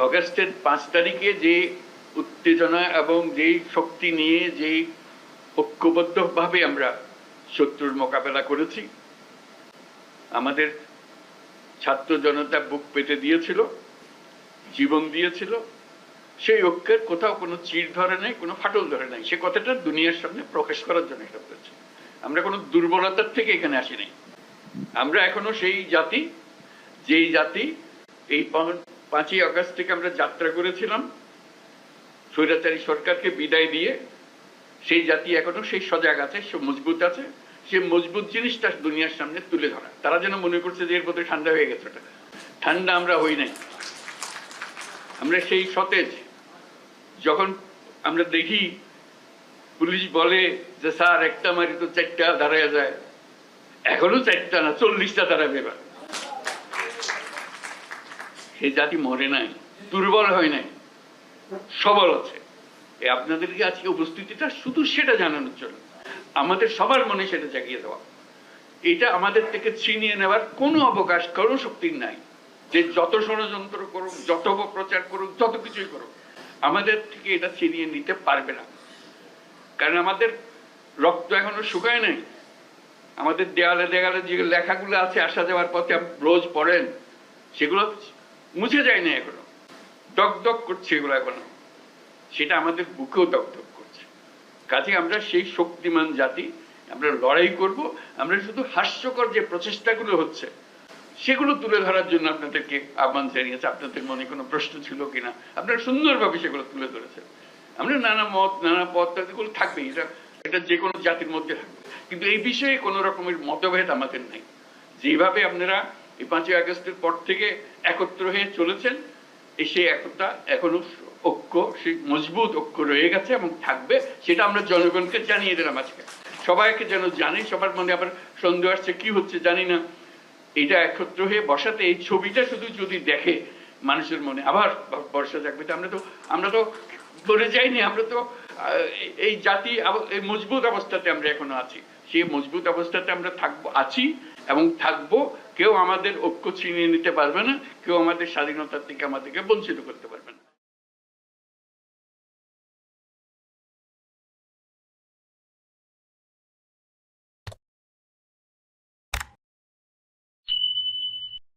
অগাস্টের 5 তারিখে যে উত্তেজনা এবং যেই শক্তি নিয়ে যেই ঐক্যবদ্ধভাবে আমরা শত্রুর মোকাবেলা করেছি, আমাদের ছাত্র জনতা বুক পেতে দিয়েছিল, জীবন দিয়েছিল, সেই ঐক্যের কোথাও কোনো চিড় ধরে নাই, কোনো ফাটল ধরে নাই। সে কথাটা দুনিয়ার সামনে প্রকাশ করার জন্য এটা করেছে। আমরা কোনো দুর্বলতার থেকে এখানে আসি নাই। আমরা এখনো সেই জাতি, যেই জাতি এই 5ই আগস্ট থেকে আমরা যাত্রা করেছিলাম স্বৈরাচারী সরকারকে বিদায় দিয়ে, সেই জাতি এখনো সেই সজাগ আছে, সে মজবুত আছে। সে মজবুত জিনিসটা দুনিয়ার সামনে তুলে ধরা। তারা যেন মনে করছে যে এর মধ্যে ঠান্ডা হয়ে গেছে। ওটা ঠান্ডা আমরা হই নাই। আমরা সেই সতেজ। যখন আমরা দেখি পুলিশ বলে যে স্যার একটা মারি তো 4টা দাঁড়ায় যায়, এখনো 4টা না 40টা দাঁড়াবে এবার। সেই জাতি মরে নাই, দুর্বল হয় নাই, সবল আছে। আপনাদেরকে আজকে উপস্থিতিটা শুধু সেটা জানানোর জন্য, আমাদের সবার মনে সেটা জাগিয়ে দেওয়া। এটা আমাদের থেকে ছিনিয়ে নেওয়ার কোনো অবকাশ, কোনো শক্তি নাই। যে যত ষড়যন্ত্র করুক, যত অপপ্রচার করুক, যত কিছুই করুক, আমাদের থেকে এটা ছিনিয়ে নিতে পারবে না। কারণ আমাদের রক্ত এখনো শুকায় নাই। আমাদের দেয়ালে দেয়ালে যে লেখাগুলো আছে আসা যাওয়ার পথে রোজ পড়েন, সেগুলো মুছে যায় না এখনো, দগদগ করছে এগুলো এখনো। সেটা আমাদের বুকেও দগদগ করছে। কাজে আমরা সেই শক্তিমান জাতি, আমরা লড়াই করব। আমরা শুধু হাস্যকর যে প্রচেষ্টাগুলো হচ্ছে সেগুলো তুলে ধরার জন্য আপনাদেরকে আহ্বান জানিয়েছে। আপনাদের মনে কোনো প্রশ্ন ছিল কিনা, আপনারা সুন্দরভাবে সেগুলো তুলে ধরেছেন। আমরা নানা মত, নানা পথ, এগুলো থাকবেই, এটা যে কোনো জাতির মধ্যে থাকবে। কিন্তু এই বিষয়ে কোনো রকমের মতভেদ আমাদের নাই। যেভাবে আপনারা এই 5ই আগস্টের পর থেকে একত্র হয়ে চলেছেন, সেই একতা এখনো ঐক্য, সেই মজবুত ঐক্য রয়ে গেছে এবং থাকবে। সেটা আমরা জনগণকে জানিয়ে দিলাম আজকে। সবাইকে যেন জানি, সবার মনে আবার সন্দেহ আসছে কি হচ্ছে জানি না। এটা একত্র হয়ে বসাতে, এই ছবিটা শুধু যদি দেখে মানুষের মনে আবার বর্ষা জাগবে। আমরা তো করে যাইনি। আমরা তো এই জাতি এই মজবুত অবস্থাতে আমরা এখনো আছি। সেই মজবুত অবস্থাতে আমরা আছি এবং থাকবো। কেউ আমাদের ঐক্য ছিনিয়ে নিতে পারবে না, কেউ আমাদের স্বাধীনতার থেকে আমাদেরকে বঞ্চিত করতে পারবে না।